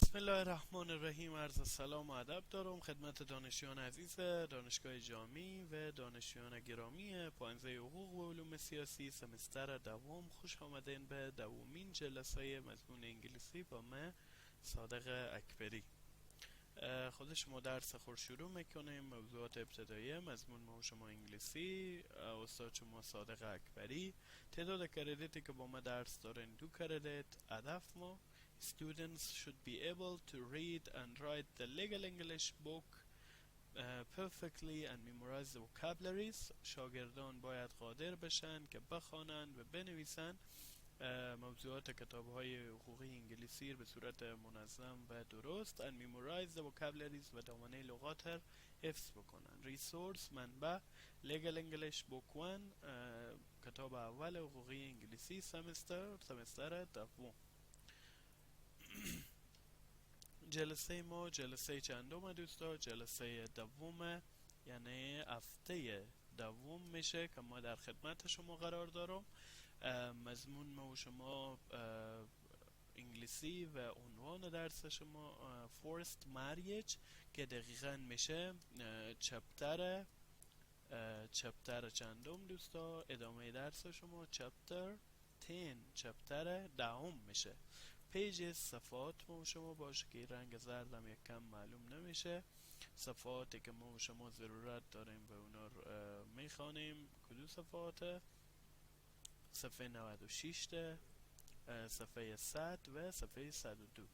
بسم الله الرحمن الرحیم. عرض سلام و ادب دارم خدمت دانشجویان عزیز دانشگاه جامی و دانشجویان گرامی پانزه حقوق و علوم سیاسی سمستر دوم. خوش آمدین به دومین جلسه مضمون انگلیسی با من صادق اکبری. خود شما درس خود شروع میکنیم. موضوعات ابتدایی مضمون ما شما انگلیسی، استاد شما صادق اکبری. تعداد کردیتی که با ما درس دارین 2 کردیت. هدف ما students should be able to read and write the legal English book perfectly and memorize the vocabularies. شاگردان باید قادر بشن که بخوانند و بنویسند موضوعات کتاب‌های حقوقی انگلیسی به صورت منظم و درست and memorize the vocabularies و دامنه لغات را حفظ بکنن. ریسورس منبع legal English book 1 کتاب اول حقوقی انگلیسی سمستر دوم. جلسه ما جلسه چندم دوستا؟ جلسه دوم، یعنی هفته دوم میشه که ما در خدمت شما قرار دارم. مضمون ما و شما انگلیسی و عنوان درس شما forced marriage که دقیقا میشه چپتر چندم دوستا؟ ادامه درس شما چپتر 10 چپتر دهم میشه. پیج صفحات ما و شما باشه که رنگ زردم یک کم معلوم نمیشه. صفحاتی که ما و شما ضرورت داریم و اونا رو میخوانیم. کدو صفحات؟ صفحه 96 صفحه 100 و صفحه 102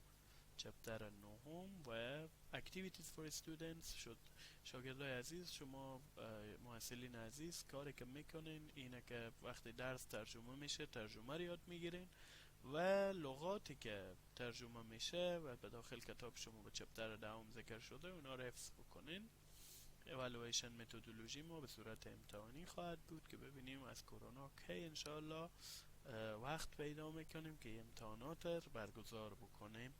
چپتر نهم و Activities for Students. شد شاگردای عزیز، شما محصلین عزیز کاری که میکنین اینه که وقتی درس ترجمه میشه ترجمه رو یاد میگیرین و لغاتی که ترجمه میشه و به داخل کتاب شما به چپتر دهم ذکر شده اونا رو حفظ بکنین. اولویشن متدولوژی ما به صورت امتحانی خواهد بود که ببینیم از کرونا کی انشاءالله وقت پیدا میکنیم که امتحانات رو برگزار بکنیم.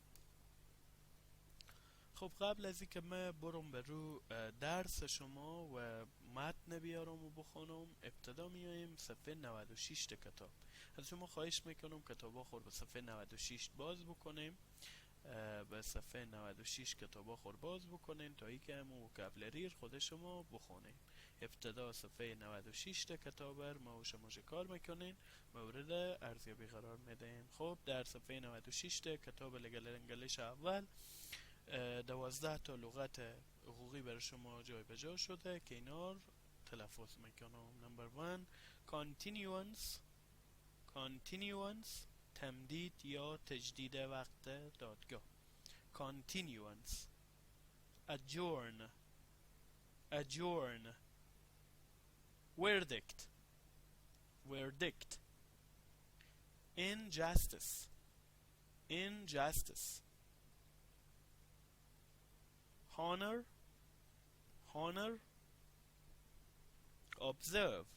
خب قبل از اینکه من برم به رو درس شما و متن بیارم و بخونم، ابتدا میایم صفحه 96 کتاب. از شما خواهش میکنم کتابا خور به صفحه 96 باز بکنیم. به صفحه 96 کتابا خور باز بکنین تا ای که همون وکابلری خود شما بخونین. ابتدا صفحه 96 کتاب ما و شما کار میکنین، مورد ارزیابی قرار میدین. خب در صفحه 96 کتاب لگل انگلیش اول 12 تا لغت حقوقی برای شما جای به جا شده که اینا رو تلفظ میکنم. نمبر 1 continuance تمدید یا تجدید وقت دادگاه. continuance. adjourn verdict injustice honor observe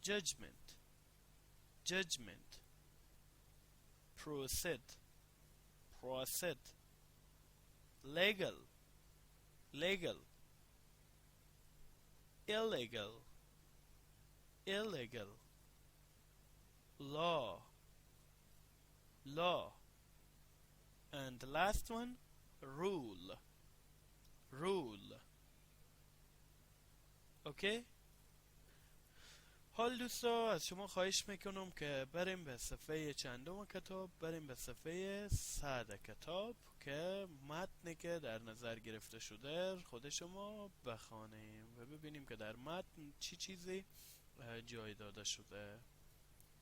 judgment proceed legal illegal law and the last one rule. اوکی. حال دوستا از شما خواهش میکنم که بریم به صفحه چندم کتاب، بریم به صفحه 100 کتاب که متنی که در نظر گرفته شده خود شما بخوانیم و ببینیم که در متن چی چیزی جای داده شده.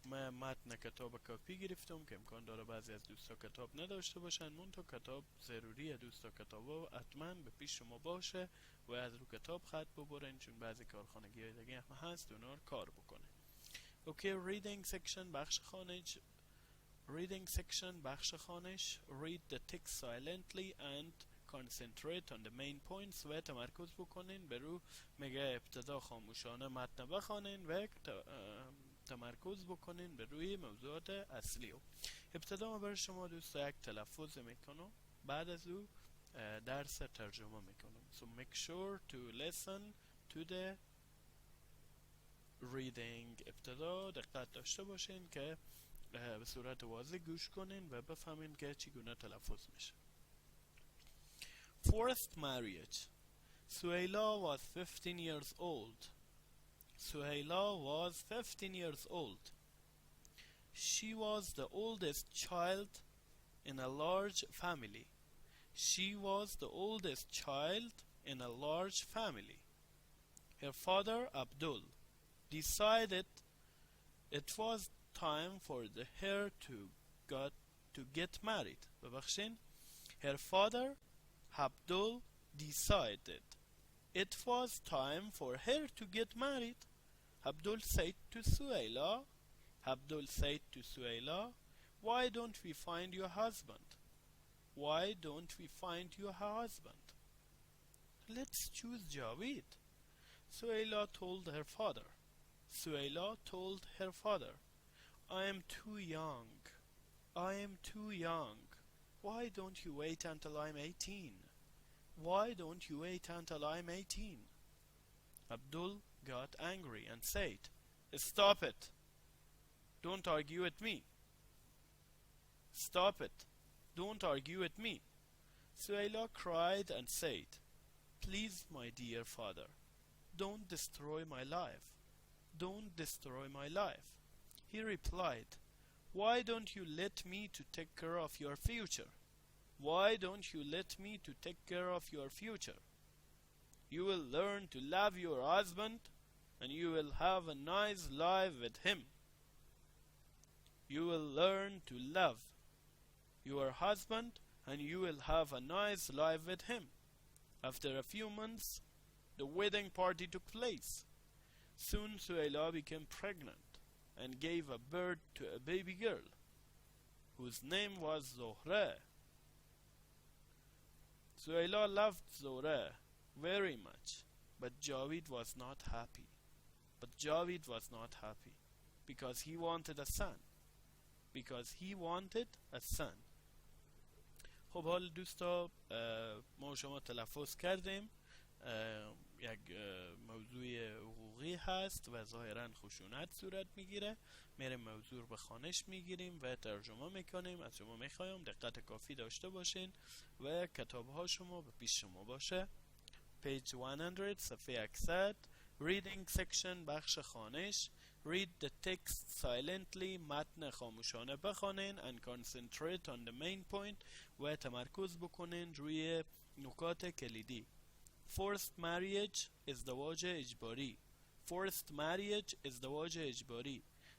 من متن کتاب کاپی گرفتم که امکان داره بعضی از دوستا کتاب نداشته باشن، منتها کتاب ضروریه دوستا کتابا حتما به پیش شما باشه و از رو کتاب خط ببرین چون بعضی کارخانگی های دیگه هم هست اونا رو کار بکنه. اوکی. reading section بخش خوانش read the text silently and concentrate on the main points و تمرکز بکنین به رو میگه ابتدا خاموشانه متن بخوانین و تمرکز بکنین به روی موضوعات اصلی. ابتدا من برای شما دوستا یک تلفظ میکنم، بعد از او درس ترجمه میکنم. So make sure to listen to the reading. ابتدا دقت داشته باشین که به صورت واضح گوش کنین و بفهمین که چگونه تلفظ میشه. Forced marriage. Suhaila was 15 years old. Suhaila was 15 years old. She was the oldest child in a large family. She was the oldest child in a large family. Her father, Abdul, decided it was time for her to get married. ببخشین. Her father, Abdul, decided it was time for her to get married. Abdul said to Suhaila, why don't we find your husband? Why don't we find your husband? Let's choose Javed. Suhaila told her father. I am too young. Why don't you wait until I'm 18? Abdul got angry and said, Stop it. Don't argue with me. Suhaila cried and said, Please, my dear father, don't destroy my life. He replied, Why don't you let me to take care of your future? You will learn to love your husband and you will have a nice life with him. After a few months, the wedding party took place. Soon Suhaila became pregnant and gave a birth to a baby girl whose name was Zohra. Suhaila loved Zohra very much, but Javed was not happy because he wanted a son. خب حال دوستا، ما و شما تلفظ کردیم، یک موضوع حقوقی هست و ظاهرا خشونت صورت میگیره. میریم موضوع به خوانش میگیریم و ترجمه میکنیم. از شما میخوایم دقت کافی داشته باشین و کتاب ها شما به پیش شما باشه. page 100 صفحه 100 reading section بخش خوانش. read the text silently متن خاموشانه بخوانین and concentrate on the main point و تمرکز بکنین روی نکات کلیدی. forced marriage ازدواج اجباری.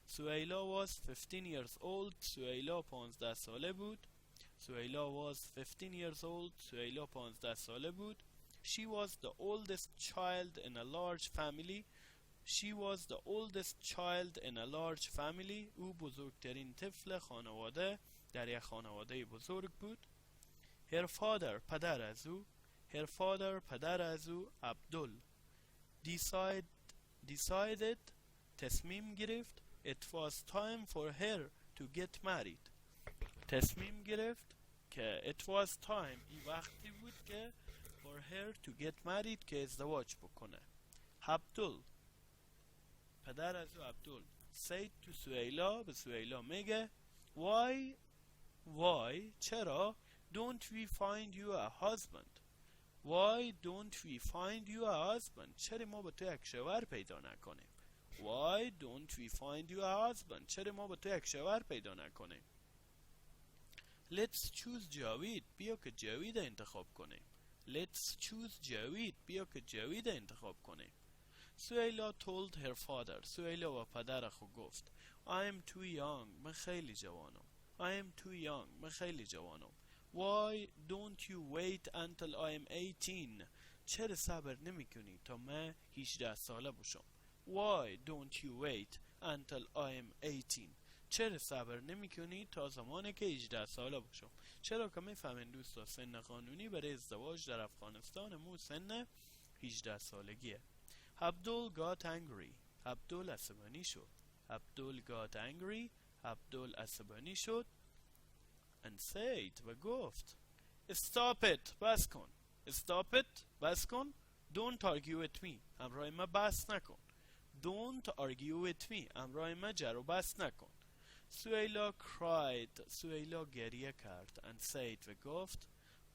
Suhaila was 15 years old. Suhaila 15 ساله بود. She was the oldest child in a large family. او بزرگترین طفل خانواده در یک خانواده بزرگ بود. Her father پدر از او Abdul decided تصمیم گرفت it was time for her to get married. تصمیم گرفت که it was time این وقتی بود که for her to get married که ازدواج بکنه. Abdul پدر از او Abdul said to Suhaila به سهیلا میگه why چرا don't we find you a husband? چرا ما به تو یک شوهر پیدا نکنیم؟ Let's choose Javed. بیا که جاوید انتخاب کنیم. Suhaila told her father. Suhaila و پدر خو گفت I am too young. من خیلی جوانم. Why don't you wait until I am 18? چرا صبر نمی کنی تا من 18 ساله باشم؟ چرا صبر نمی کنی تا زمانی که 18 ساله باشم؟ چرا که می فهمین دوستا سن قانونی برای ازدواج در افغانستان مو سن 18 سالگیه. Abdul got angry. عبدال عصبانی شد and said و گفت Stop it بس کن Don't argue with me همراه من بحث نکن. Don't argue with me همراه من جر و بحث نکن. سویلا cried. سویلا گریه کرد. And said و گفت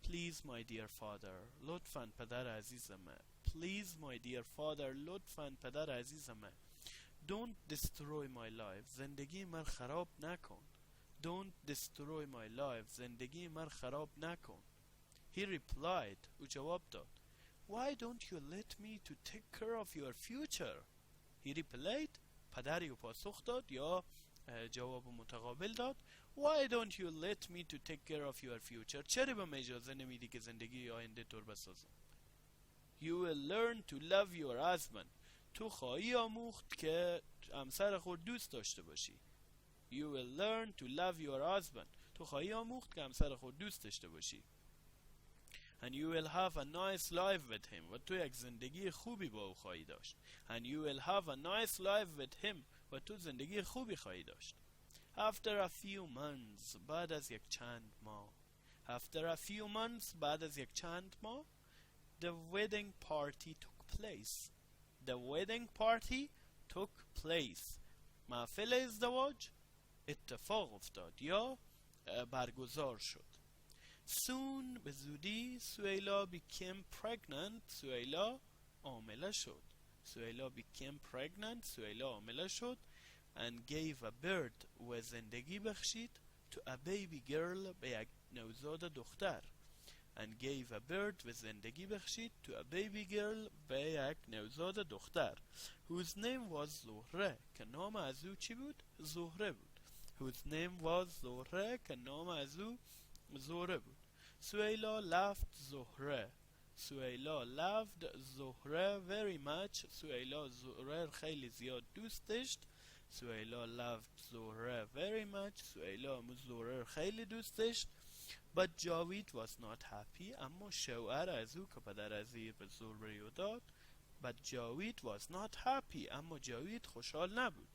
Please my dear father. لطفاً پدر عزیزم. Please my dear father. لطفاً پدر عزیزم. Don't destroy my life. زندگی من خراب نکن. Don't destroy my life. زندگی من خراب نکن. He replied. او جواب داد. Why don't you let me to take care of your future? He replied. پدری او پاسخ داد یا جواب متقابل داد. Why don't you let me to take care of your future? چرا به من اجازه نمیدی که زندگی آینده طور بسازم؟ You will learn to love your husband. تو خواهی آموخت که همسر خود دوست داشته باشی. You will learn to love your husband. تو خواهی آموخت که همسر خود دوست داشته باشی. And you will have a nice life with him. و تو یک زندگی خوبی با او خواهی داشت. And you will have a nice life with him. و تو زندگی خوبی خواهی داشت. After a few months. بعد از یک چند ماه. After a few months. بعد از یک چند ماه. The wedding party took place. The wedding party took place. محفل ازدواج اتفاق افتاد یا برگزار شد. Soon به زودی سویلا became pregnant. سویلا حامله شد. سویلا became pregnant. سویلا حامله شد. And gave a birth. و زندگی بخشید. To a baby girl. به یک نوزاد دختر. And gave a birth. و زندگی بخشید. To a baby girl. به یک نوزاد دختر. Whose name was زهره. که نام از او چی بود؟ زهره بود. Whose name was زهره. که نام از او زهره بود. سویلا loved زهره. سویلا loved زهره very much. سویلا زهره خیلی زیاد دوست داشت. سویلا loved زهره very much. سویلا زهره خیلی دوست داشت. But جاوید was not happy. اما شوهر از او که پدر عزیز به زهره داد. But جاوید was not happy. اما جاوید خوشحال نبود.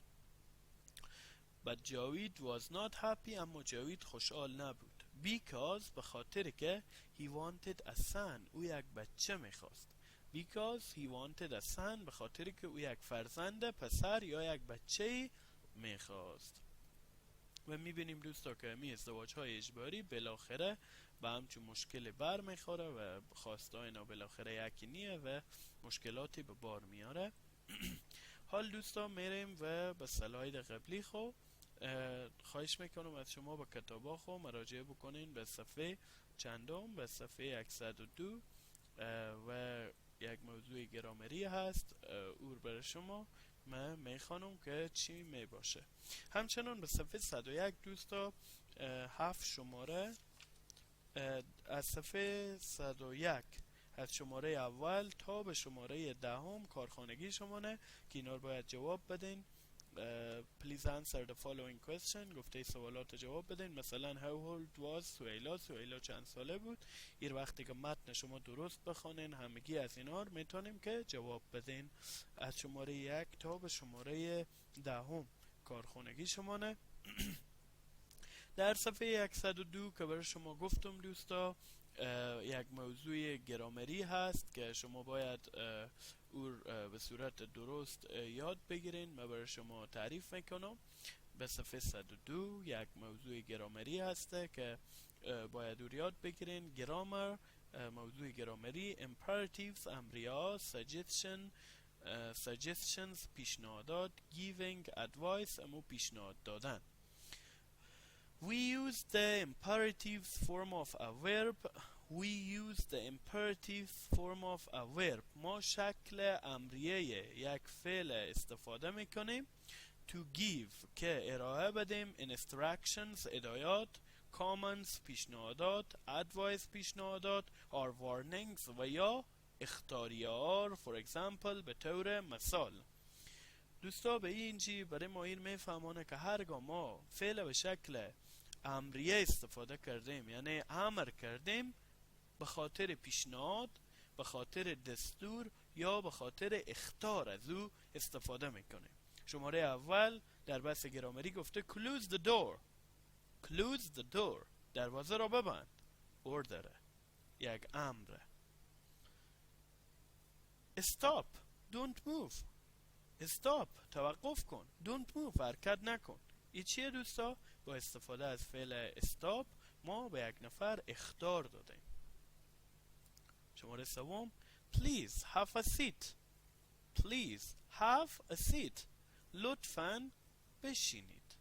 But جاوید was not happy. اما جاوید خوشحال نبود. Because به خاطر که he wanted a son. او یک بچه میخواست. Because he wanted a son. به خاطر که او یک فرزند پسر یا یک بچه میخواست. و میبینیم دوستا که می ازدواج های اجباری بالاخره به همچون مشکل بر میخوره و خواسته اینا بالاخره یکی نیه و مشکلاتی به بار میاره. حال دوستا میریم و به سلاید قبلی خواهش میکنم از شما با کتابا مراجعه بکنین به صفحه چندم، به صفحه 102 و یک موضوع گرامری هست اور برای شما من میخوانم که چی میباشه. همچنان به صفحه 101 دوستا 7 شماره از صفحه 101 از شماره اول تا به شماره 10 کارخانگی شمانه که اینا رو باید جواب بدین. Please answer the following question. گفته سوالات جواب بدین. مثلا how old was سویلا. سویلا چند ساله بود. این وقتی که متن شما درست بخونین همگی از اینا رو میتونیم که جواب بدین. از شماره 1 تا به شماره 10 کارخانگی شمانه. در صفحه 102 که برای شما گفتم دوستا یک موضوع گرامری هست که شما باید او به صورت درست یاد بگیرین. من برای شما تعریف میکنم. به صفحه 102 یک موضوع گرامری هسته که باید او یاد بگیرین. گرامر، موضوع گرامری، imperatives امریه، suggestions پیشنهادات، giving advice امو پیشنهاد دادن. We use the imperative form of a verb. We use the imperative form of a verb. ما شکل امریه یک فعل استفاده میکنیم. To give که ارائه بدیم. Instructions هدایات. Commands پیشنهادات. Advice پیشنهادات. Or warnings و یا اخطاریار. For example به طور مثال. دوستا به اینجی برای ما این میفهمانه که هرگاه ما فعل به شکل امریه استفاده کردیم یعنی امر کردیم به خاطر پیشنهاد، به خاطر دستور یا به خاطر اخطار از او استفاده میکنیم. شماره اول در بحث گرامری گفته close the door. close the door دروازه را ببند. order یک امر. stop don't move. stop توقف کن. don't move حرکت نکن. این چیه دوستا؟ با استفاده از فعل استاپ ما به یک نفر اخطار دادیم. شماره سوم Please have a seat. Please have a seat. لطفاً بشینید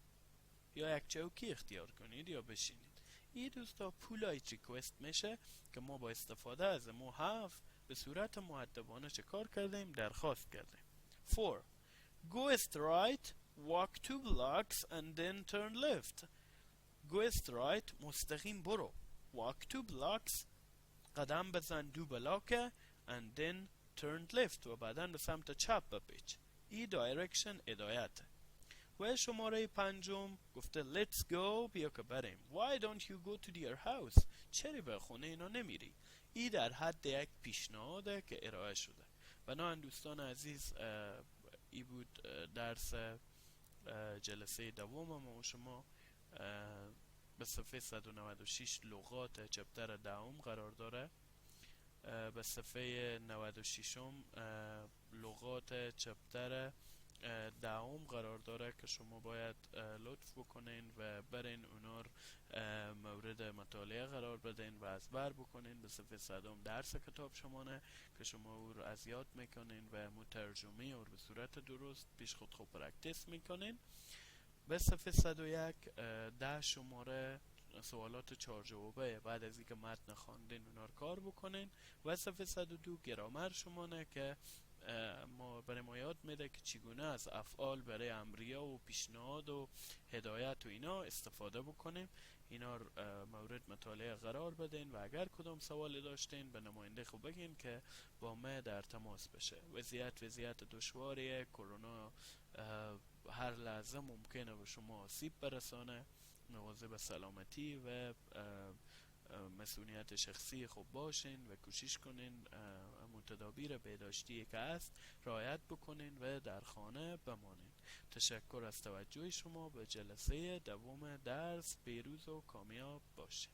یا یک چوکی اختیار کنید یا بشینید. این دوستا polite request میشه که ما با استفاده از مو have به صورت مؤدبانه چه کار کردیم؟ درخواست کردیم. 4. Go straight, walk 2 blocks and then turn left. Go straight مستقیم برو. Walk 2 blocks قدم بزن 2 بلاک and then turn left و بعداً به سمت چپ بپیچ. ای دایرکشن هدایته. و شماره 5 گفته let's go بیا که بریم. Why don't you go to their house؟ چرا به خونه اینا نمیری؟ ای در حد یک پیشنهاده که ارائه شده. بنابراین دوستان عزیز ای بود درس جلسه دوم ما شما به صفحه 196 لغات چپتر دهم قرار داره. به صفحه 96 لغات چپتر دهم قرار داره که شما باید لطف بکنین و برین اونا مورد مطالعه قرار بدین و از بر بکنین. به صفحه 100 درس کتاب شمانه که شما او رو از یاد میکنین و مترجمه او به صورت درست پیش خود پرکتیس میکنین. به صفحه 101 ده شماره سوالات 4 جوابه بعد از اینکه متن خواندین اونا رو کار بکنین. و صفحه 102 گرامر شمانه که ما برای ما یاد میده که چگونه از افعال برای امریه و پیشنهاد و هدایت و اینا استفاده بکنیم. اینا مورد مطالعه قرار بدین و اگر کدام سوالی داشتین به نماینده خوب بگین که با ما در تماس بشه. وضعیت دشواریه. کرونا هر لحظه ممکنه به شما آسیب برسانه. مواظب سلامتی و مسئولیت شخصی خوب باشین و کوشش کنین تدابیر بهداشتی که هست رعایت بکنین و در خانه بمانین. تشکر از توجه شما به جلسه دوم درس. پیروز و کامیاب باشین.